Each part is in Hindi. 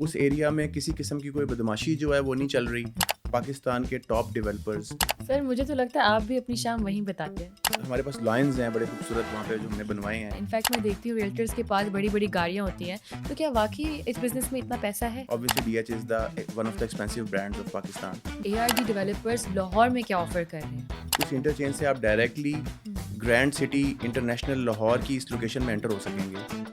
उस एरिया में किसी किस्म की कोई बदमाशी जो है वो नहीं चल रही। पाकिस्तान के टॉप डेवलपर्स, सर मुझे तो लगता है आप भी अपनी शाम वहीं बिताते हैं। हमारे पास लॉयंस हैं बड़े खूबसूरत वहाँ पे जो हमने बनवाए हैं। इनफैक्ट मैं देखती हूँ रियल्टर्स के पास बड़ी-बड़ी गाड़ियाँ होती हैं, तो क्या वाक़ई इस बिज़नेस में इतना पैसा है? Obviously DH is the one of the expensive brands of Pakistan. ARD developers Lahore में क्या ऑफ़र कर रहे हैं? उस इंटरचेंज से आप डायरेक्टली हुँ। ग्रैंड सिटी इंटरनेशनल लाहौर की इस लोकेशन में एंटर हो सकेंगे।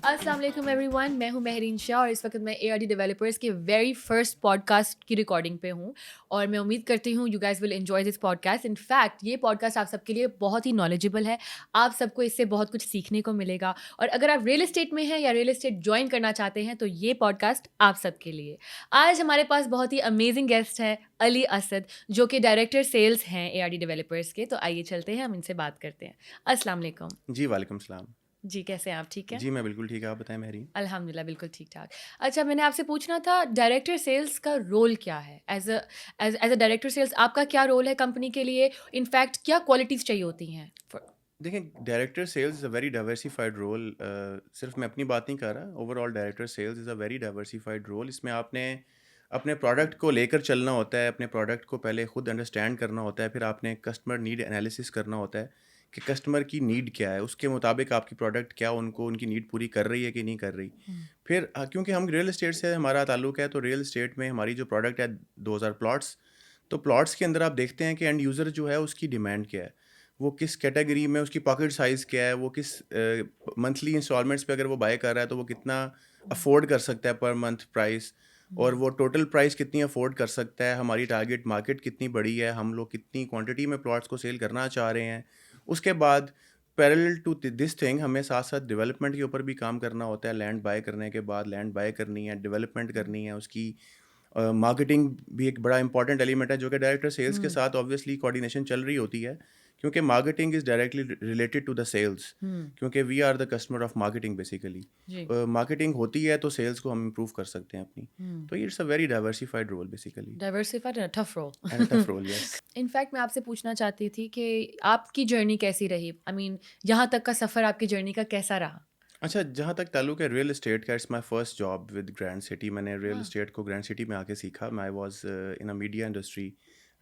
अस्सलाम वालेकुम एवरीवन, मैं हूं महरीन शाह और इस वक्त मैं एआरडी डेवलपर्स के वेरी फर्स्ट पॉडकास्ट की रिकॉर्डिंग पे हूं और मैं उम्मीद करती हूं you guys will enjoy this podcast. In fact ये पॉडकास्ट आप सबके लिए बहुत ही नॉलेजेबल है, आप सबको इससे बहुत कुछ सीखने को मिलेगा और अगर आप रियल एस्टेट में हैं या रियल एस्टेट ज्वाइन करना चाहते हैं तो ये पॉडकास्ट आप सबके लिए। आज हमारे पास बहुत ही अमेजिंग गेस्ट है अली असद, जो कि डायरेक्टर सेल्स हैं एआरडी डेवलपर्स के। तो आइए चलते हैं, हम इनसे बात करते हैं। अस्सलाम वालेकुम। जी, वालेकुम सलाम। जी, कैसे हैं आप? ठीक हैं? जी, मैं बिल्कुल ठीक है, आप बताएँ महरीन? अल्हम्दुलिल्लाह बिल्कुल ठीक-ठाक। अच्छा, मैंने आपसे पूछना था डायरेक्टर सेल्स का रोल क्या है? एज़ अ डायरेक्टर सेल्स आपका क्या रोल है कंपनी के लिए? इनफैक्ट क्या क्वालिटीज़ चाहिए होती हैं? देखिए, director sales is a very diversified role. सिर्फ मैं अपनी बात नहीं कर रहा, overall director sales is a very diversified role. इसमें आपने अपने प्रोडक्ट को लेकर चलना होता है, अपने प्रोडक्ट को पहले खुद अंडरस्टैंड करना होता है, फिर आपने कस्टमर नीड एनालिसिस करना होता है कि कस्टमर की नीड क्या है, उसके मुताबिक आपकी प्रोडक्ट क्या उनको उनकी नीड पूरी कर रही है कि नहीं कर रही। हुँ, फिर क्योंकि हम रियल एस्टेट से हमारा ताल्लुक है, तो रियल एस्टेट में हमारी जो प्रोडक्ट है 2000 प्लॉट्स, तो प्लॉट्स के अंदर आप देखते हैं कि एंड यूज़र जो है उसकी डिमांड क्या है, वो किस कैटेगरी में, उसकी पॉकेट साइज़ क्या है, वो किस मंथली इंस्टॉलमेंट्स पे अगर वो बाय कर रहा है तो वो कितना हुँ, अफोर्ड कर सकता है पर मंथ प्राइस, और हुँ, वो टोटल प्राइस कितनी अफोर्ड कर सकता है, हमारी टारगेट मार्केट कितनी बड़ी है, हम लोग कितनी क्वांटिटी में प्लॉट्स को सेल करना चाह रहे हैं। उसके बाद पैरेलल टू दिस थिंग हमें साथ साथ डेवलपमेंट के ऊपर भी काम करना होता है। लैंड बाय करने के बाद लैंड बाय करनी है, डेवलपमेंट करनी है, उसकी मार्केटिंग भी एक बड़ा इंपॉर्टेंट एलिमेंट है जो कि डायरेक्टर सेल्स के हुँ, साथ ऑब्वियसली कोऑर्डिनेशन चल रही होती है, क्योंकि marketing is directly related to the sales, hmm, क्योंकि we are the customer of marketing basically. जी, मार्केटिंग होती है तो सेल्स को हम इम्प्रूव कर सकते हैं अपनी। हुँ। तो it's a very diversified role basically diversified and tough and a tough role. Role, yes. In fact मैं आपसे पूछना चाहती थी कि आपकी जर्नी कैसी रही? आई मीन यहाँ तक का सफ़र आपकी जर्नी का कैसा रहा? अच्छा, जहाँ तक ताल्लुक है रियल एस्टेट का, it's my first job with Grand City. मैंने रियल हाँ, एस्टेट को ग्रैंड सिटी में आके सीखा। I was in a media industry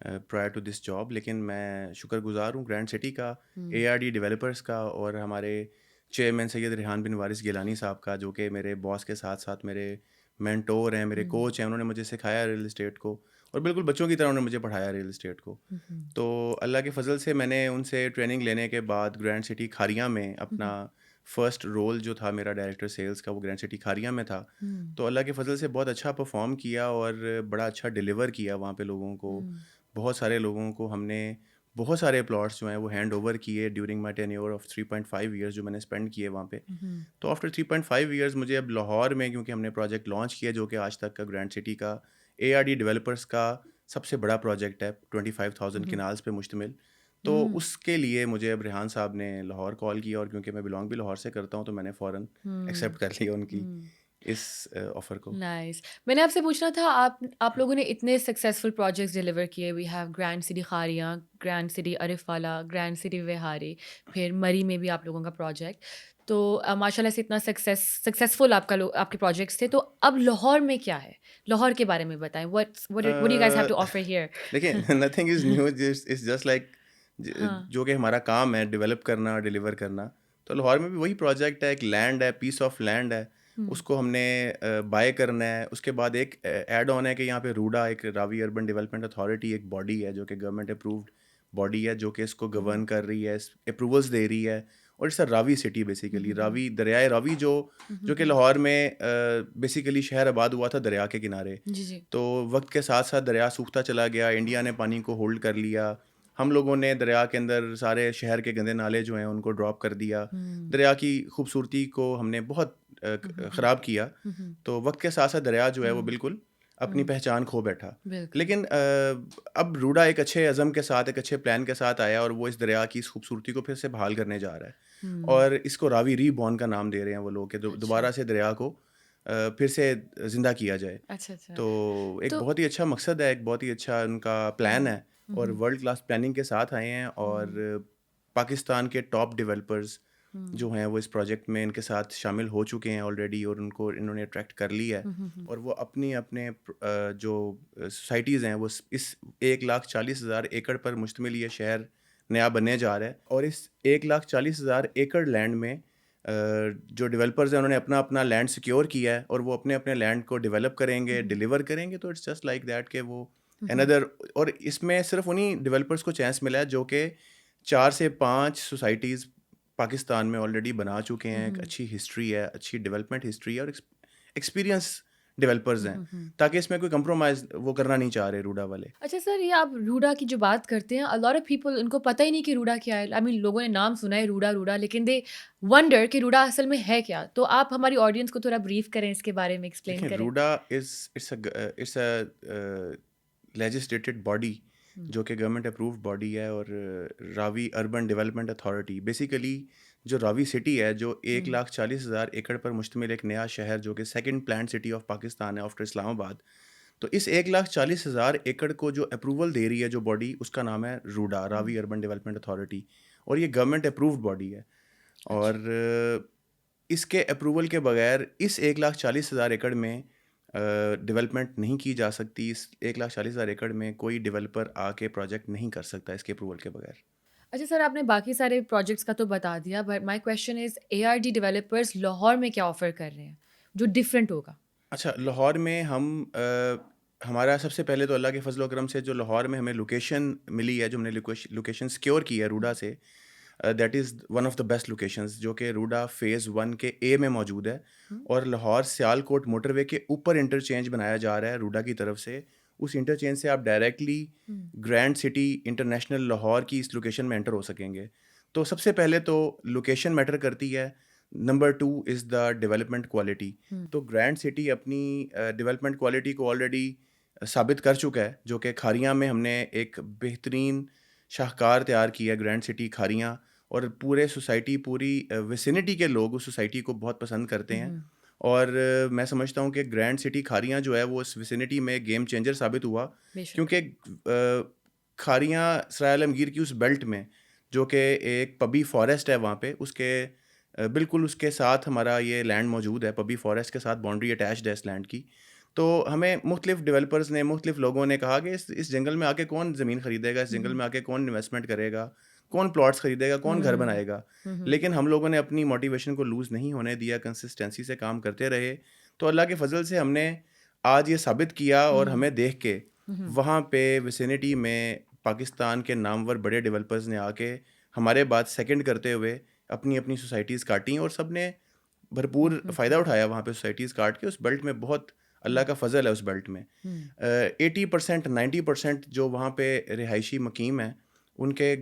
prior to this job, लेकिन मैं शुक्रगुज़ार हूँ ग्रैंड सिटी का, हुँ, एआरडी डेवलपर्स का और हमारे चेयरमैन सैयद रेहान बिन वारिस गिलानी साहब का, जो कि मेरे बॉस के साथ-साथ मेरे मेंटोर हैं, मेरे हुँ, कोच हैं। उन्होंने मुझे सिखाया रियल एस्टेट को और बिल्कुल बच्चों की तरह उन्होंने मुझे पढ़ाया रियल एस्टेट को। हुँ, हुँ, तो अल्लाह के फ़ज़ल से मैंने उनसे ट्रेनिंग लेने के बाद ग्रैंड सिटी खारियाँ में हुँ, अपना हुँ, फर्स्ट रोल जो था मेरा डायरेक्टर सेल्स का, वो ग्रैंड सिटी खारियाँ में था। हुँ, तो अल्लाह के फ़ज़ल से बहुत अच्छा परफ़ॉर्म किया और बड़ा अच्छा डिलीवर किया वहाँ पे लोगों को। हुँ, बहुत सारे लोगों को हमने बहुत सारे प्लॉट्स जो हैं वो हैंड ओवर किए during my tenure of 3.5 years जो मैंने स्पेंड किए वहाँ पे। हुँ, तो आफ्टर 3.5 ईयर्स मुझे अब लाहौर में, क्योंकि हमने प्रोजेक्ट लॉन्च किया जो कि आज तक का ग्रैंड सिटी का एआरडी डेवलपर्स का सबसे बड़ा प्रोजेक्ट है, 25,000 हुँ, किनाल्स पे मुश्तमिल। तो हुँ, उसके लिए मुझे अब रेहान साहब ने लाहौर कॉल किया और क्योंकि मैं बिलोंग भी लाहौर से करता हूँ तो मैंने फ़ौरन हुँ, एक्सेप्ट कर लिया उनकी हुँ। इस ऑफ़र को। नाइस। मैंने आपसे पूछना था, आप लोगों ने इतने सक्सेसफुल प्रोजेक्ट्स डिलीवर किए। We have grand city Kharian, grand city Arifwala, grand city Vehari, फिर मरी में भी आप लोगों का प्रोजेक्ट। तो माशाल्लाह से इतना सक्सेसफुल आपके प्रोजेक्ट्स थे। तो अब लाहौर में क्या है? लाहौर के बारे में बताएँ। What do you guys have a, to offer here? देखिए, nothing is new, it's just like हाँ। जो कि हमारा काम है डेवलप करना और डिलीवर करना। तो लाहौर में भी वही प्रोजेक्ट है, एक लैंड है, पीस ऑफ लैंड है, हुँ, उसको हमने बाय करना है। उसके बाद एक ऐड ऑन है कि यहाँ पे रूडा, एक रावी अर्बन डेवलपमेंट अथॉरिटी, एक बॉडी है जो कि गवर्नमेंट अप्रूव्ड बॉडी है जो कि इसको हुँ, गवर्न कर रही है, अप्रूवल्स दे रही है। और it's a Ravi city hmm, basically, hmm, hmm, Ravi दरियाए रावी जो हुँ, हुँ, जो कि हुँ। लाहौर में बेसिकली शहर आबाद हुआ था दरिया के किनारे। जी, जी। तो वक्त के साथ साथ दरिया सूखता चला गया, इंडिया ने पानी को होल्ड कर लिया। हम लोगों ने दरिया के अंदर सारे शहर के गंदे नाले जो हैं उनको ड्रॉप कर दिया। हुँ, दरिया की खूबसूरती को हमने बहुत हुँ, हुँ, हुँ, ख़राब किया। हुँ, हुँ, तो वक्त के साथ साथ दरिया जो है वो हुँ, बिल्कुल अपनी हुँ, पहचान खो बैठा। बिल्कुल। लेकिन अब रूडा एक अच्छे अज़म के साथ, एक अच्छे प्लान के साथ आया और वो इस दरिया की इस खूबसूरती को फिर से बहाल करने जा रहा है। हुँ, और इसको रावी रीबॉर्न का नाम दे रहे हैं वो लोग कि अच्छा, दोबारा से दरिया को फिर से ज़िंदा किया जाए। अच्छा, अच्छा। तो एक तो बहुत ही अच्छा मकसद है, एक बहुत ही अच्छा उनका प्लान हुँ, है और वर्ल्ड क्लास प्लानिंग के साथ आए हैं, और पाकिस्तान के टॉप डेवलपर्स जो हैं वो इस प्रोजेक्ट में इनके साथ शामिल हो चुके हैं ऑलरेडी, और उनको इन्होंने अट्रैक्ट कर लिया है। और वो अपनी अपने जो सोसाइटीज़ हैं वो इस 1,40,000 एकड़ पर मुश्तमिल ये शहर नया बनने जा रहा है। और इस 1,40,000 एकड़ लैंड में जो डेवलपर्स हैं उन्होंने अपना अपना लैंड सिक्योर किया है, और वो अपने अपने लैंड को डेवलप करेंगे, डिलीवर करेंगे। तो इट्स जस्ट लाइक दैट कि वो अनदर, और इसमें सिर्फ उन्हीं डेवलपर्स को चांस मिला है जो कि 4 से 5 सोसाइटीज़ पाकिस्तान में ऑलरेडी बना चुके हैं, एक अच्छी हिस्ट्री है, अच्छी डेवलपमेंट हिस्ट्री है, और एक्सपीरियंस डेवलपर्स हैं, ताकि इसमें कोई कंप्रोमाइज़ वो करना नहीं चाह रहे रूडा वाले। अच्छा सर, ये आप रूडा की जो बात करते हैं, अ लॉट ऑफ पीपल उनको पता ही नहीं कि रूडा क्या है। आई मीन लोगों ने नाम सुना है रूडा रूडा, लेकिन दे वंडर कि रूडा असल में है क्या? तो आप हमारी ऑडियंस को थोड़ा ब्रीफ करें, इसके बारे में एक्सप्लेन देखें, करें। RUDA it's a legislated body जो कि गवर्नमेंट अप्रूव्ड बॉडी है, और Ravi urban development authority basically जो रावी सिटी है, जो 1,40,000 एकड़ पर मुश्तमिल एक नया शहर जो कि second plan city of Pakistan है आफ्टर इस्लामाबाद। तो इस 1,40,000 एकड़ को जो अप्रूवल दे रही है जो बॉडी, उसका नाम है RUDA, Ravi urban development authority, और ये गवर्नमेंट अप्रूव्ड बॉडी है। अच्छा। और इसके अप्रूवल के बगैर इस 1,40,000 एकड़ में डेवलपमेंट नहीं की जा सकती। इस 1,40,000 एकड़ में कोई डेवलपर आके प्रोजेक्ट नहीं कर सकता इसके अप्रूवल के बगैर। अच्छा सर, आपने बाकी सारे प्रोजेक्ट्स का तो बता दिया, but my question is ARD developers Lahore में क्या ऑफ़र कर रहे हैं, जो डिफरेंट होगा? अच्छा, लाहौर में हमारा सबसे पहले तो अल्लाह के फजल करम से जो लाहौर में हमें लोकेशन मिली है, जो हमने लोकेशन सिक्योर की है रूडा से, that is one of the best locations, जो कि रूडा फ़ेज़ 1 के ए में मौजूद है। हुँ, और लाहौर सियालकोट मोटरवे के ऊपर इंटरचेंज बनाया जा रहा है रूडा की तरफ से। उस इंटरचेंज से आप डायरेक्टली हुँ, ग्रैंड सिटी इंटरनेशनल लाहौर की इस लोकेशन में एंटर हो सकेंगे। तो सबसे पहले तो लोकेशन मैटर करती है। Number 2 is the development quality. Hmm, तो ग्रैंड सिटी अपनी डेवलपमेंट क्वालिटी को ऑलरेडी साबित कर चुका है, जो कि खारियाँ में हमने एक बेहतरीन शाहकार तैयार किया है, ग्रैंड सिटी खारियाँ। और पूरे सोसाइटी, पूरी विसिनिटी के लोग उस सोसाइटी को बहुत पसंद करते हैं। हुँ, और मैं समझता हूँ कि ग्रैंड सिटी खारियाँ जो है वो इस विसिनिटी में गेम चेंजर साबित हुआ, बेशक। क्योंकि खारियाँ सराय आलमगीर की उस बेल्ट में, जो कि एक पबी फॉरेस्ट है वहाँ पे, उसके बिल्कुल उसके साथ हमारा ये लैंड मौजूद है। पबी फॉरेस्ट के साथ बाउंड्री अटैच्ड है इस लैंड की। तो हमें मुख्तलिफ डेवलपर्स ने, मुख्तलिफ लोगों ने कहा कि इस जंगल में आके कौन ज़मीन खरीदेगा, इस हुँ, जंगल हुँ, में आके कौन इन्वेस्टमेंट करेगा, कौन प्लॉट्स खरीदेगा, कौन घर हुँ, बनाएगा। हुँ, हुँ, लेकिन हम लोगों ने अपनी मोटिवेशन को लूज़ नहीं होने दिया, कंसिस्टेंसी से काम करते रहे। तो अल्लाह के फजल से हमने आज ये साबित किया, और हुँ, हमें देख के हुँ, हुँ, वहाँ पे विसिनिटी में पाकिस्तान के नामवर बड़े डेवलपर्स ने आके हमारे बाद सेकंड करते हुए अपनी अपनी सोसाइटीज़ काटी, और सब ने हुँ, भरपूर हुँ, फ़ायदा उठाया वहाँ पे सोसाइटीज़ काट के। उस बेल्ट में बहुत अल्लाह हुँ, का फ़ज़ल है उस बेल्ट में। हुँ, 80% 90% जो वहाँ पे रिहायशी मकीम हैं, उनके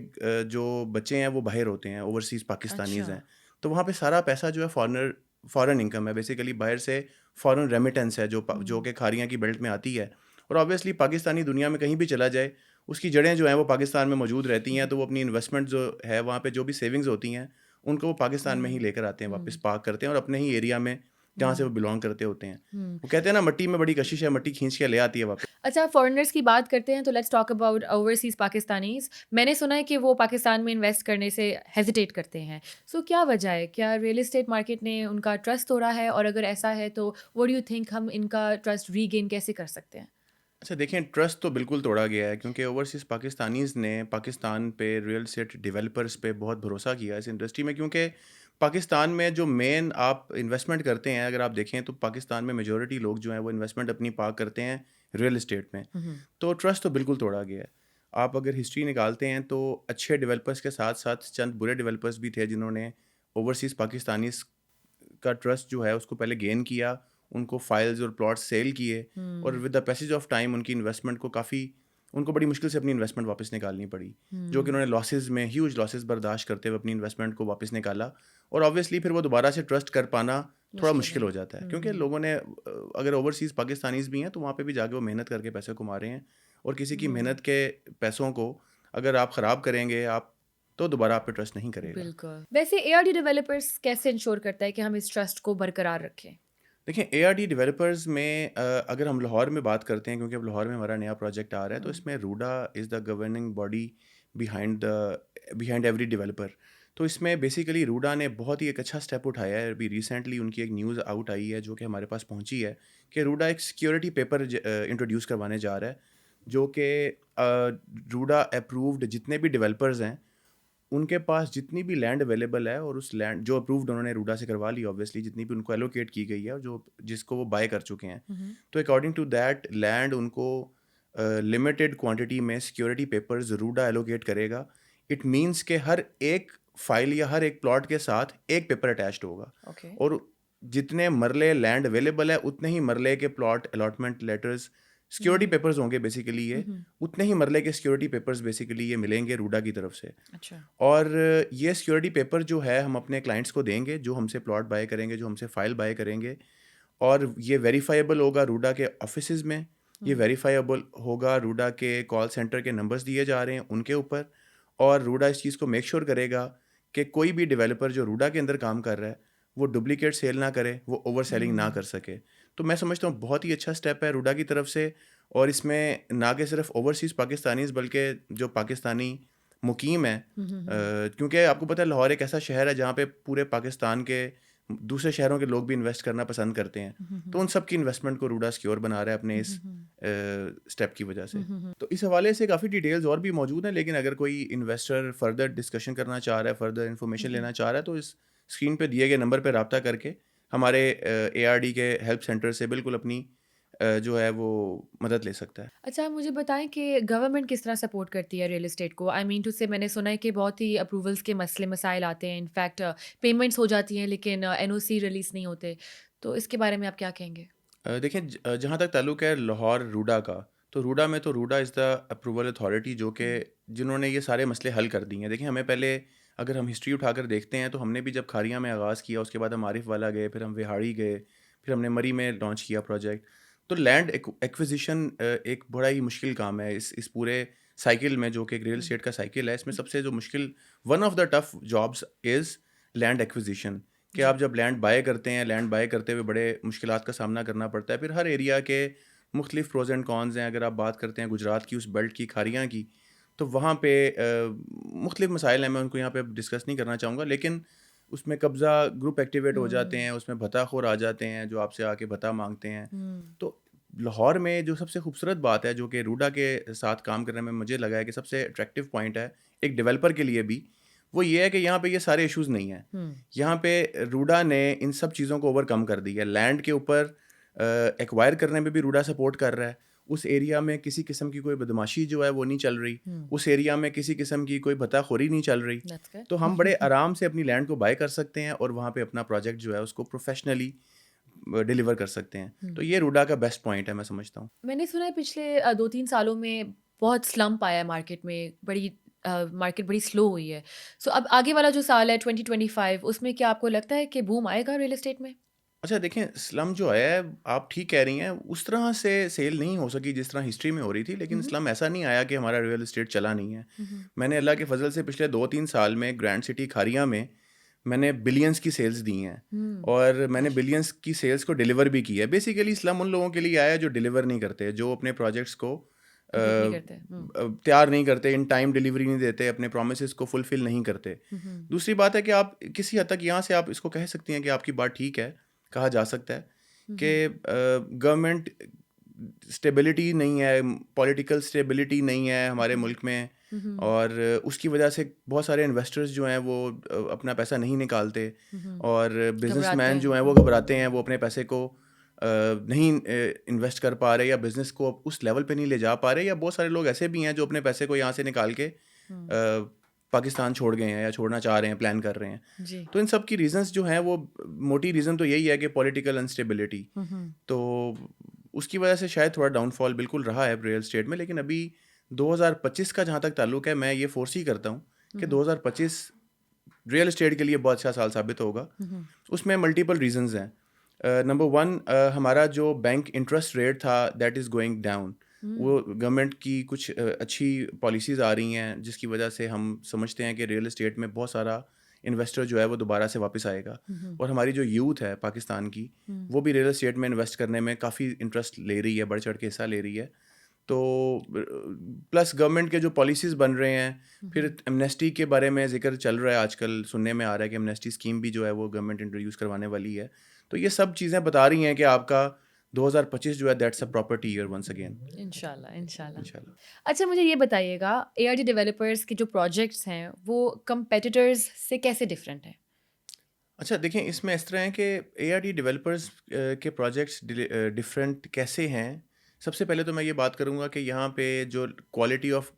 जो बच्चे हैं वो बाहर होते हैं, ओवरसीज़ अच्छा। पाकिस्तानीज़ हैं। तो वहाँ पे सारा पैसा जो है फ़ॉरेन इनकम है, बेसिकली बाहर से फ़ॉरेन रेमिटेंस है, जो हुँ, कि खारियाँ की बेल्ट में आती है। और ऑब्वियसली पाकिस्तानी दुनिया में कहीं भी चला जाए, उसकी जड़ें जो हैं वो पाकिस्तान में मौजूद रहती हैं। तो वो अपनी इन्वेस्टमेंट जो है वहाँ पे, जो भी सेविंग्स होती हैं, उनको वो पाकिस्तान में ही हुँ, लेकर आते हैं, वापस हुँ, पार्क करते हैं, और अपने ही एरिया में जहाँ से वो हुँ, बिलॉन्ग करते होते हैं। हुँ। वो कहते हैं ना, मिट्टी में बड़ी कशिश है, मिट्टी खींच के ले आती है वापस। अच्छा, फॉरेनर्स की बात करते हैं तो let's talk about overseas Pakistanis. मैंने सुना है कि वो पाकिस्तान में इन्वेस्ट करने से हेजिटेट करते हैं। सो क्या वजह है? क्या रियल एस्टेट मार्केट ने उनका ट्रस्ट तोड़ा है? और अगर ऐसा है तो व्हाट डू यू थिंक हम इनका ट्रस्ट रीगेन कैसे कर सकते हैं? अच्छा, देखें, ट्रस्ट तो बिल्कुल तोड़ा गया है, क्योंकि ओवरसीज़ पाकिस्तानीज़ ने पाकिस्तान पे, रियल एस्टेट डेवलपर्स पे बहुत भरोसा किया इस इंडस्ट्री में। क्योंकि पाकिस्तान में जो मेन आप इन्वेस्टमेंट करते हैं, अगर आप देखें तो पाकिस्तान में मेजॉरिटी लोग जो हैं वो इन्वेस्टमेंट अपनी पार्क करते हैं रियल एस्टेट में। हुँ, हुँ, तो ट्रस्ट तो बिल्कुल तोड़ा गया है। आप अगर हिस्ट्री निकालते हैं तो अच्छे डेवलपर्स के साथ साथ चंद बुरे डेवलपर्स भी थे, जिन्होंने ओवरसीज़ पाकिस्तानीज़ का ट्रस्ट जो है उसको पहले गेन किया, उनको फाइल्स और प्लॉट्स सेल किए, और hmm, with the passage of time उनकी इन्वेस्टमेंट को उनको बड़ी मुश्किल से अपनी इन्वेस्टमेंट वापस निकालनी पड़ी, जो कि हुँ, उन्होंने लॉसेस में ह्यूज लॉसेस बर्दाश्त करते हुए अपनी इन्वेस्टमेंट को वापस निकाला। और ऑब्वियसली फिर वो दोबारा से ट्रस्ट कर पाना थोड़ा मुश्किल मुश्किल है। हो जाता है, हुँ, क्योंकि हुँ, लोगों ने अगर ओवरसीज़ पाकिस्तानीज़ भी हैं तो वहाँ पे भी जाके वो मेहनत करके पैसे कमा रहे हैं, और किसी की हुँ, मेहनत के पैसों को अगर आप ख़राब करेंगे, आप तो दोबारा आप पे ट्रस्ट नहीं करेगा। बिल्कुल। वैसे एआरडी डेवलपर्स कैसे इंश्योर करता है कि हम इस ट्रस्ट को बरकरार रखें? देखिए एआरडी डेवलपर्स में अगर हम लाहौर में बात करते हैं, क्योंकि अब लाहौर में हमारा नया प्रोजेक्ट आ रहा है, तो इसमें RUDA is the governing body behind every developer. तो इसमें बेसिकली रूडा ने बहुत ही एक अच्छा स्टेप उठाया है। अभी रिसेंटली उनकी एक न्यूज़ आउट आई है जो कि हमारे पास पहुंची है कि रूडा एक सिक्योरिटी पेपर इंट्रोड्यूस करवाने जा रहा है, जो कि रूडा अप्रूव्ड जितने भी डेवलपर्स हैं उनके पास जितनी भी लैंड अवेलेबल है, और उस लैंड जो अप्रूव्ड उन्होंने रूडा से करवा ली ऑब्वियसली, जितनी भी उनको एलोकेट की गई है और जो जिसको वो बाय कर चुके हैं, हम्म। तो अकॉर्डिंग टू दैट लैंड उनको लिमिटेड क्वांटिटी में सिक्योरिटी पेपर्स रूडा एलोकेट करेगा। इट मीन्स के हर एक फाइल या हर एक प्लॉट के साथ एक पेपर अटैच्ड होगा, ओके। और जितने मरले लैंड अवेलेबल है उतने ही मरले के प्लॉट अलॉटमेंट लेटर्स सिक्योरिटी हम्म। पेपर्स होंगे बेसिकली ये, हम्म। उतने ही मरले के सिक्योरिटी पेपर्स बेसिकली ये मिलेंगे रूडा की तरफ से। अच्छा। और ये सिक्योरिटी पेपर जो है हम अपने क्लाइंट्स को देंगे जो हमसे प्लॉट बाय करेंगे, जो हमसे फाइल बाय करेंगे, और ये वेरीफाइबल होगा रूडा के ऑफिसेज में, ये हम्म। वेरीफाइबल होगा रूडा के कॉल सेंटर के नंबर्स दिए जा रहे हैं उनके ऊपर, और रूडा इस चीज़ को मेक श्योर करेगा कि कोई भी डेवलपर जो रूडा के अंदर काम कर रहा है वो डुप्लीकेट सेल ना करे, वो ओवर सेलिंग ना हम्म। कर सके। तो मैं समझता हूँ बहुत ही अच्छा स्टेप है रूडा की तरफ से, और इसमें ना कि सिर्फ ओवरसीज़ पाकिस्तानीज़ बल्कि जो पाकिस्तानी मुकीम हैं, हम्म। क्योंकि आपको पता है लाहौर एक ऐसा शहर है जहाँ पे पूरे पाकिस्तान के दूसरे शहरों के लोग भी इन्वेस्ट करना पसंद करते हैं, तो उन सब की इन्वेस्टमेंट को रूडा सिक्योर बना रहा है अपने इस स्टेप की वजह से। तो इस हवाले से काफ़ी डिटेल्स और भी मौजूद हैं, लेकिन अगर कोई इन्वेस्टर फर्दर डिस्कशन करना चाह रहा है, फर्दर इन्फॉर्मेशन लेना चाह रहा है, तो इस स्क्रीन पे दिए गए नंबर पे रब्ता करके हमारे एआरडी के हेल्प सेंटर से बिल्कुल अपनी जो है वो मदद ले सकता है। अच्छा, आप मुझे बताएं कि गवर्नमेंट किस तरह सपोर्ट करती है रियल एस्टेट को? आई मीन टू से मैंने सुना है कि बहुत ही अप्रूवल्स के मसले मसाइल आते हैं, इनफैक्ट पेमेंट्स हो जाती हैं लेकिन एनओसी रिलीज़ नहीं होते। तो इसके बारे में आप क्या कहेंगे? देखिए जहाँ तक ताल्लुक है लाहौर रूडा का, तो रूडा में तो RUDA is the approval authority जो कि हुँ। जिन्होंने ये सारे मसले हल कर दिए हैं। देखिए हमें पहले अगर हम हिस्ट्री उठाकर देखते हैं तो हमने भी जब खारियाँ में आगाज़ किया, उसके बाद हम आरिफ वाला गए, फिर हम विहाड़ी गए, फिर हमने मरी में लॉन्च किया प्रोजेक्ट। तो लैंड एक्विजिशन एक बड़ा ही मुश्किल काम है इस पूरे साइकिल में, जो कि एक रियल हुँ। एस्टेट का साइकिल है। इसमें सबसे जो मुश्किल, one of the tough jobs is land acquisition, कि जी। आप जब लैंड बाय करते हैं, लैंड बाय करते हुए बड़े मुश्किलात का सामना करना पड़ता है। फिर हर एरिया के मुख्तलिफ प्रोज़ एंड कॉन्स हैं। अगर आप बात करते हैं गुजरात की उस बेल्ट की, खारियाँ की, तो वहाँ पे मुख्तलिफ मसाइल हैं, मैं उनको यहाँ पे डिस्कस नहीं करना चाहूँगा। लेकिन उसमें कब्ज़ा ग्रुप एक्टिवेट हो जाते हुँ। हैं, उसमें भत्ताखोर आ जाते हैं जो आपसे आके भत्ता माँगते हैं। हुँ। तो लाहौर में जो सबसे खूबसूरत बात है, जो कि रूडा के साथ काम करने में मुझे लगा है कि सबसे अट्रैक्टिव पॉइंट है, एक डेवलपर के लिए भी, वो ये है कि यहाँ पे ये सारे इश्यूज़ नहीं हैं। हुँ। यहाँ पे रूडा ने इन सब चीज़ों को ओवरकम कर दिया है। लैंड के ऊपर एक्वायर करने में भी रूडा सपोर्ट कर रहा है। उस एरिया में किसी किस्म की कोई बदमाशी जो है वो नहीं चल रही। हुँ। उस एरिया में किसी किस्म की कोई भत्ताखोरी नहीं चल रही। दैट्स तो हम बड़े गुड। आराम से अपनी लैंड को बाय कर सकते हैं और वहाँ पे अपना प्रोजेक्ट जो है उसको प्रोफेशनली डिलीवर कर सकते हैं। हुँ। तो ये रूडा का बेस्ट पॉइंट है, मैं समझता हूँ। मैंने सुना है पिछले 2-3 सालों में बहुत स्लम्प आया है मार्केट में, मार्केट बड़ी स्लो हुई है। सो अब आगे वाला जो साल है 2025 उसमें क्या आपको लगता है कि बूम आएगा रियल एस्टेट में? अच्छा देखें, स्लम जो है, आप ठीक कह रही हैं, उस तरह से सेल नहीं हो सकी जिस तरह हिस्ट्री में हो रही थी, हुँ, लेकिन हुँ। स्लम ऐसा नहीं आया कि हमारा रियल एस्टेट चला नहीं है। हुँ, हुँ। मैंने अल्लाह के फजल से पिछले 2-3 साल में ग्रैंड सिटी खारिया में मैंने बिलियंस की सेल्स दी हैं, हुँ। और मैंने बिलियंस की सेल्स को डिलीवर भी किया है। बेसिकली स्लम उन लोगों के लिए आया है जो डिलीवर नहीं करते, जो अपने प्रोजेक्ट्स को कंप्लीट नहीं करते। हुँ। तैयार नहीं करते, इन टाइम डिलीवरी नहीं देते, अपने प्रोमिसेस को फुलफिल नहीं करते। हुँ, हुँ। दूसरी बात है कि आप किसी हद तक यहाँ से आप इसको कह सकती हैं कि आपकी बात ठीक है, कहा जा सकता है हुँ, कि हुँ। गवर्नमेंट स्टेबिलिटी नहीं है, पॉलिटिकल स्टेबिलिटी नहीं है हुँ, हमारे हुँ। मुल्क में, हुँ, हुँ। और उसकी वजह से बहुत सारे इन्वेस्टर्स जो हैं वो अपना पैसा नहीं निकालते, हुँ, हुँ। और घबराते बिजनेसमैन हैं। जो हैं वो हुँ। घबराते हैं, वो अपने पैसे को नहीं इन्वेस्ट कर पा रहे, या बिजनेस को उस लेवल पे नहीं ले जा पा रहे, या बहुत सारे लोग ऐसे भी हैं जो अपने पैसे को यहाँ से निकाल के हुँ। पाकिस्तान छोड़ गए हैं या छोड़ना चाह रहे हैं, प्लान कर रहे हैं। जी। तो इन सब की रीजंस जो हैं वो, मोटी रीज़न तो यही है कि पॉलिटिकल अनस्टेबिलिटी। हुँ, हुँ। तो उसकी वजह से शायद थोड़ा डाउनफॉल बिल्कुल रहा है रियल एस्टेट में, लेकिन अभी 2025 का जहाँ तक ताल्लुक है, मैं ये फोर्सी करता हूँ हुँ, कि हुँ। 2025 रियल एस्टेट के लिए बहुत अच्छा साल साबित होगा। हुँ, हुँ। उसमें मल्टीपल रीजंस हैं। नंबर वन, हमारा जो बैंक इंटरेस्ट रेट था दैट इज़ गोइंग डाउन। हुँ। वो गवर्नमेंट की कुछ अच्छी पॉलिसीज़ आ रही हैं जिसकी वजह से हम समझते हैं कि रियल एस्टेट में बहुत सारा इन्वेस्टर जो है वो दोबारा से वापस आएगा। और हमारी जो यूथ है पाकिस्तान की, वो भी रियल एस्टेट में इन्वेस्ट करने में काफ़ी इंटरेस्ट ले रही है, बढ़ चढ़ के हिस्सा ले रही है। तो प्लस गवर्नमेंट के जो पॉलिसीज़ बन रहे हैं, फिर एमनेस्टी के बारे में जिक्र चल रहा है, आजकल सुनने में आ रहा है कि एमनेस्टी स्कीम भी जो है वो गवर्नमेंट इंट्रोड्यूस करवाने वाली है। तो ये सब चीज़ें बता रही हैं कि आपका 2025 जो है that's a property year once again इंशाल्लाह इंशाल्लाह। इंशाल्लाह। अच्छा, मुझे ये बताइएगा, एआरडी डेवलपर्स के जो प्रोजेक्ट्स हैं वो कंपेटिटर्स से कैसे डिफरेंट हैं? अच्छा देखें, इसमें इस तरह है कि एआरडी डेवलपर्स के प्रोजेक्ट्स डिफरेंट कैसे हैं। सबसे पहले तो मैं ये बात करूँगा कि यहाँ पे जो क्वालिटी ऑफ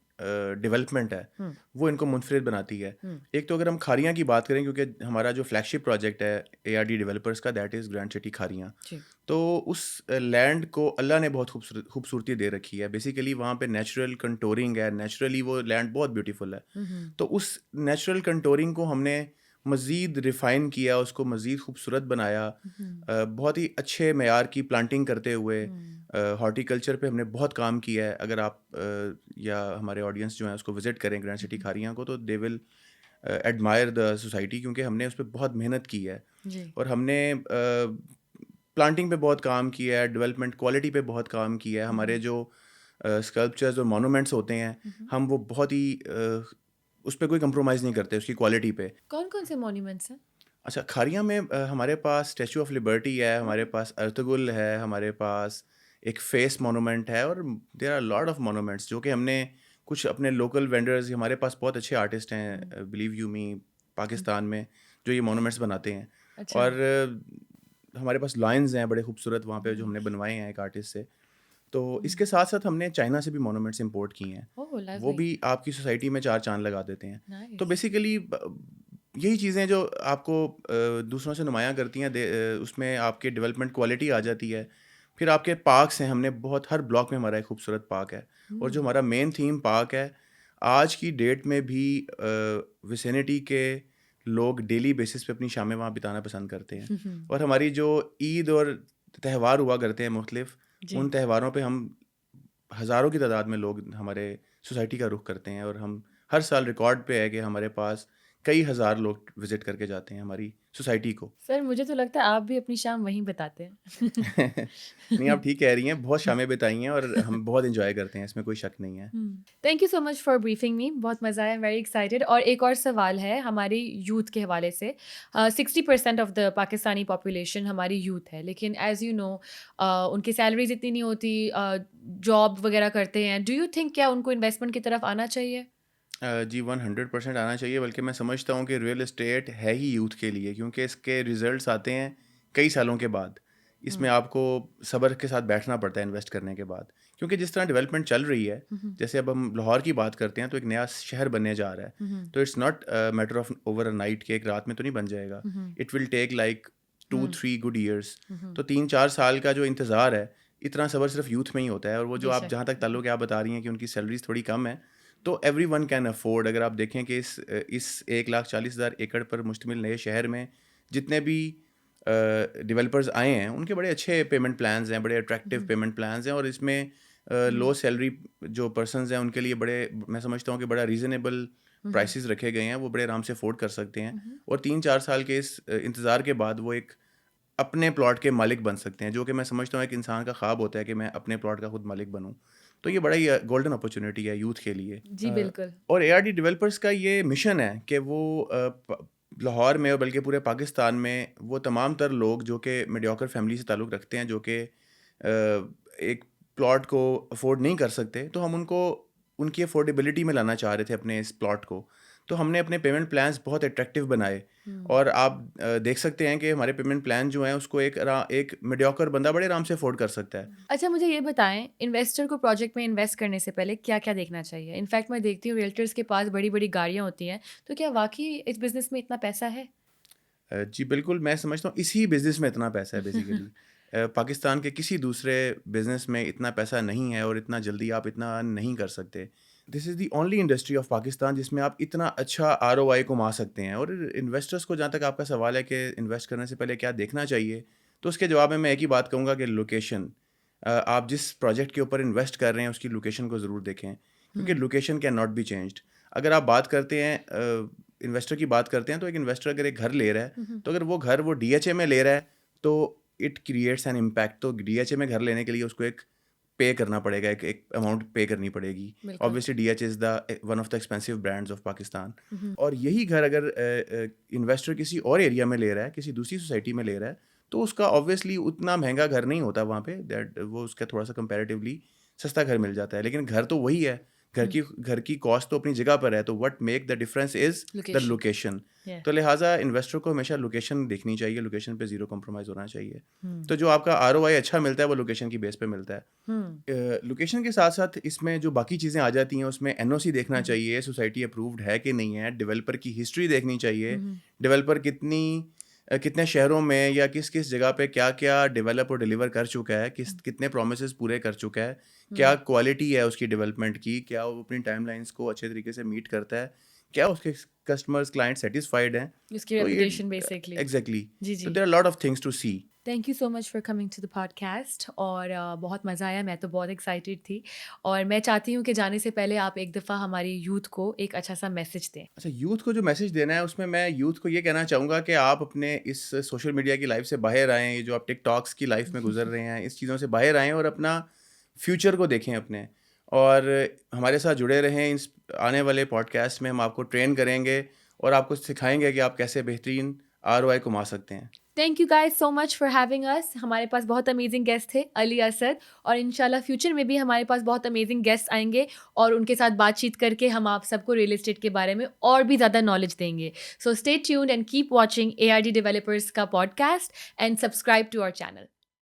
डेवलपमेंट है हम्म, वो इनको मुनफरिद बनाती है। हम्म, एक तो अगर हम खारियाँ की बात करें, क्योंकि हमारा जो फ्लैगशिप प्रोजेक्ट है एआरडी डेवलपर्स का, that is grand city Kharian. जी। तो उस लैंड को अल्लाह ने बहुत खूबसूरती दे रखी है। बेसिकली वहाँ पे नेचुरल कंटोरिंग है, नेचुरली वो लैंड बहुत ब्यूटीफुल है। हम्म, तो उस नेचुरल कंटोरिंग को हमने मज़ीद रिफ़ाइन किया, उसको मज़ीद खूबसूरत बनाया। हम्म, बहुत ही अच्छे मेयार की प्लांटिंग करते हुए हम्म, हॉर्टिकल्चर पे हमने बहुत काम किया है। अगर आप या हमारे ऑडियंस जो है उसको विज़िट करें ग्रैंड सिटी हम्म, खारियाँ को, तो they will admire the society, क्योंकि हमने उस पे बहुत मेहनत की है। जी। और हमने प्लांटिंग पे बहुत काम किया है, डेवलपमेंट क्वालिटी पे बहुत काम किया है। हमारे हम्म, जो स्कल्पचर्स और मोनूमेंट्स होते हैं, हम्म। हम वो बहुत ही उस पे कोई कंप्रोमाइज़ नहीं करते उसकी क्वालिटी पे। कौन-कौन से मॉन्यूमेंट्स हैं? अच्छा, खारिया में हमारे पास स्टैचू ऑफ लिबर्टी है, ओह! हमारे पास अर्तुगरुल है, हमारे पास एक फेस मोनूमेंट है, और there are lot of monuments जो कि हमने कुछ अपने लोकल वेंडर्स, हमारे पास बहुत अच्छे आर्टिस्ट हुँ, हैं, बिलीव यू मी, हुँ, पाकिस्तान में जो ये मोनूमेंट्स बनाते हैं। अच्छा। और हमारे पास लायंस हैं बड़े खूबसूरत वहाँ पे जो हमने नाइस। बनवाए हैं एक आर्टिस्ट से। तो हुँ, इसके साथ-साथ हमने चाइना से भी मोनूमेंट्स इम्पोर्ट किए हैं। ओह वो लवली, भी आपकी सोसाइटी में 4 चाँद लगा देते हैं। तो नाइस। बेसिकली यही चीज़ें जो आपको दूसरों से नुमायाँ करती हैं, उसमें आपकी डेवलपमेंट क्वालिटी आ जाती है। फिर आपके पार्क्स हैं, हमने बहुत, हर ब्लॉक में हमारा एक खूबसूरत पार्क है। और जो हुँ, हमारा मेन थीम पार्क है, आज की डेट में भी विसिनिटी के लोग डेली बेसिस पे अपनी शामें वहाँ बिताना पसंद करते हैं। और हमारी जो ईद और त्योहार हुआ करते हैं मुख्तलिफ, जी। उन त्योहारों पे हम हज़ारों की तादाद में लोग हमारे सोसाइटी का रुख करते हैं। और हम हर साल रिकॉर्ड पे है कि हमारे पास कई हज़ार लोग विज़िट करके जाते हैं हमारी सोसाइटी को। सर, मुझे तो लगता है आप भी अपनी शाम वहीं बिताते नहीं, आप हैं। ठीक कह रही हैं, बहुत शामें बिताई हैं और हम बहुत एन्जॉय करते हैं, इसमें कोई शक नहीं है। Thank you so much for briefing me, बहुत मज़ा आया, वेरी एक्साइटेड। और एक और सवाल है हमारी यूथ के हवाले से। 60% ऑफ द पाकिस्तानी पॉपुलेशन हमारी यूथ है, लेकिन एज़ यू नो उनकी सैलरीज इतनी नहीं होती, जॉब वगैरह करते हैं। डू यू थिंक क्या उनको इन्वेस्टमेंट की तरफ आना चाहिए? जी 100% आना चाहिए, बल्कि मैं समझता हूँ कि रियल एस्टेट है ही यूथ के लिए, क्योंकि इसके रिजल्ट्स आते हैं कई सालों के बाद। इसमें हुँ, आपको सब्र के साथ बैठना पड़ता है इन्वेस्ट करने के बाद, क्योंकि जिस तरह डेवलपमेंट चल रही है, हुँ, हुँ, जैसे अब हम लाहौर की बात करते हैं, तो एक नया शहर बनने जा रहा है। हुँ, हुँ, तो it's not matter of over a night, के एक रात में तो नहीं बन जाएगा। Hmm, hmm, it will take like two hmm, three good years. Hmm, hmm, तो 3-4 साल का जो इंतज़ार है, इतना सब्र सिर्फ यूथ में ही होता है। और वो जो आप, बेशक। जहाँ तक ताल्लुक है, आप बता रही हैं कि उनकी सैलरीज थोड़ी कम है, तो एवरीवन कैन अफोर्ड। अगर आप देखें कि इस 1,40,000 एकड़ पर मुश्तमिल नए शहर में जितने भी डेवलपर्स आए हैं, उनके बड़े अच्छे पेमेंट प्लान्स हैं, बड़े हुँ, अट्रैक्टिव हुँ, पेमेंट प्लान्स हैं। और इसमें हुँ, लो सैलरी जो पर्सन्स हैं उनके लिए बड़े, मैं समझता हूँ कि बड़ा रीज़नेबल हुँ, हुँ, प्राइसेस रखे गए हैं, वो बड़े आराम से अफोर्ड कर सकते हैं। हुँ, हुँ। और 3-4 साल के इस इंतज़ार के बाद वो एक अपने प्लॉट के मालिक बन सकते हैं, जो कि मैं समझता हूँ एक इंसान का ख्वाब होता है कि मैं अपने प्लॉट का खुद मालिक बनूँ। तो ये बड़ा ही गोल्डन अपॉर्चुनिटी है यूथ के लिए। जी, बिल्कुल। और एआरडी डेवलपर्स का ये मिशन है कि वो लाहौर में, और बल्कि पूरे पाकिस्तान में, वो तमाम तर लोग जो कि मीडियोकर फैमिली से ताल्लुक़ रखते हैं, जो कि एक प्लॉट को अफोर्ड नहीं कर सकते, तो हम उनको उनकी अफोर्डेबिलिटी में लाना चाह रहे थे अपने इस प्लॉट को। तो हमने अपने पेमेंट प्लान्स बहुत अट्रैक्टिव बनाए। हुँ। और आप देख सकते हैं कि हमारे पेमेंट प्लान जो हैं उसको एक मीडियोकर बंदा बड़े आराम से अफोर्ड कर सकता है। अच्छा, मुझे ये बताएँ, इन्वेस्टर को प्रोजेक्ट में इन्वेस्ट करने से पहले क्या-क्या देखना चाहिए? इनफैक्ट मैं देखती हूँ रियल्टर्स के पास बड़ी-बड़ी गाड़ियाँ होती हैं, तो क्या वाक़ई इस बिज़नेस में इतना पैसा है? जी बिल्कुल, मैं समझता हूँ इसी बिज़नेस में इतना पैसा है बेसिकली। पाकिस्तान के किसी दूसरे बिज़नेस में इतना पैसा नहीं है, और इतना जल्दी आप इतना अर्न नहीं कर सकते। This is the only industry of Pakistan जिसमें आप इतना अच्छा आरओआई कमा सकते हैं। और इन्वेस्टर्स को, जहाँ तक आपका सवाल है कि इन्वेस्ट करने से पहले क्या देखना चाहिए, तो उसके जवाब में मैं एक ही बात कहूँगा कि लोकेशन। आप जिस प्रोजेक्ट के ऊपर इन्वेस्ट कर रहे हैं उसकी लोकेशन को ज़रूर देखें, क्योंकि hmm, location can not be changed. अगर आप बात करते हैं इन्वेस्टर की बात करते हैं तो एक इन्वेस्टर अगर एक घर ले रहा है हम्म, तो अगर वो घर वो डीएचए में ले रहा है तो इट क्रिएट्स एन इम्पैक्ट। तो डीएचए में घर लेने के लिए उसको एक पे करना पड़ेगा, एक अमाउंट पे करनी पड़ेगी। बिल्कुल। Obviously DHA is the one of the expensive brands of Pakistan. Hmm, और यही घर अगर इन्वेस्टर किसी और एरिया में ले रहा है, किसी दूसरी सोसाइटी में ले रहा है, तो उसका ऑब्वियसली उतना महंगा घर नहीं होता वहाँ पे, दैट वो उसका थोड़ा सा कंपैरेटिवली सस्ता घर मिल जाता है। लेकिन घर तो वही है, घर की कॉस्ट तो अपनी जगह पर है। तो what make the difference is the location. Location. Yeah. तो लिहाजा इन्वेस्टर को हमेशा लोकेशन देखनी चाहिए, लोकेशन पे ज़ीरो कॉम्प्रोमाइज़ होना चाहिए। हम्म, तो जो आपका आरओआई अच्छा मिलता है वो लोकेशन की बेस पे मिलता है। लोकेशन के साथ साथ इसमें जो बाकी चीज़ें आ जाती हैं उसमें एनओसी देखना चाहिए, सोसाइटी अप्रूव्ड है कि नहीं है, डेवलपर की हिस्ट्री देखनी चाहिए, डेवलपर कितने शहरों में या किस किस जगह पे क्या क्या डेवलप और डिलीवर कर चुका है, कितने प्रोमिसेस पूरे कर चुका है, क्या क्वालिटी है उसकी डेवलपमेंट की, क्या वो अपनी टाइमलाइंस को अच्छे तरीके से मीट करता है, क्या उसके कस्टमर्स क्लाइंट सेटिस्फाइड हैं। उसकी तो ये रेपुटेशन बेसिकली। एग्जैक्टली। जी तो जी। There are lot of things to see. Thank you so much for coming to the podcast. और बहुत मज़ा आया, मैं तो बहुत एक्साइटेड थी। और मैं चाहती हूँ कि जाने से पहले आप एक दफ़ा हमारी यूथ को एक अच्छा सा मैसेज दें। अच्छा, यूथ को जो मैसेज देना है उसमें मैं यूथ को ये कहना चाहूँगा कि आप अपने इस सोशल मीडिया की लाइफ से बाहर आएँ, ये जो आप टिकटॉक्स की लाइफ में गुजर रहे हैं, इस चीज़ों से बाहर आएँ और अपना फ्यूचर को देखें अपने। और हमारे साथ जुड़े रहें, इस आने वाले पॉडकास्ट में हम आपको ट्रेन करेंगे और आपको सिखाएंगे कि आप कैसे बेहतरीन आरओआई कमा सकते हैं। Thank you guys so much for having us. हमारे पास बहुत अमेजिंग गेस्ट थे, अली असद, और इंशाल्लाह फ्यूचर में भी हमारे पास बहुत अमेजिंग गेस्ट आएंगे और उनके साथ बातचीत करके हम आप सबको रियल एस्टेट के बारे में और भी ज़्यादा नॉलेज देंगे। So stay tuned and keep watching ARD developers का podcast and subscribe to our channel.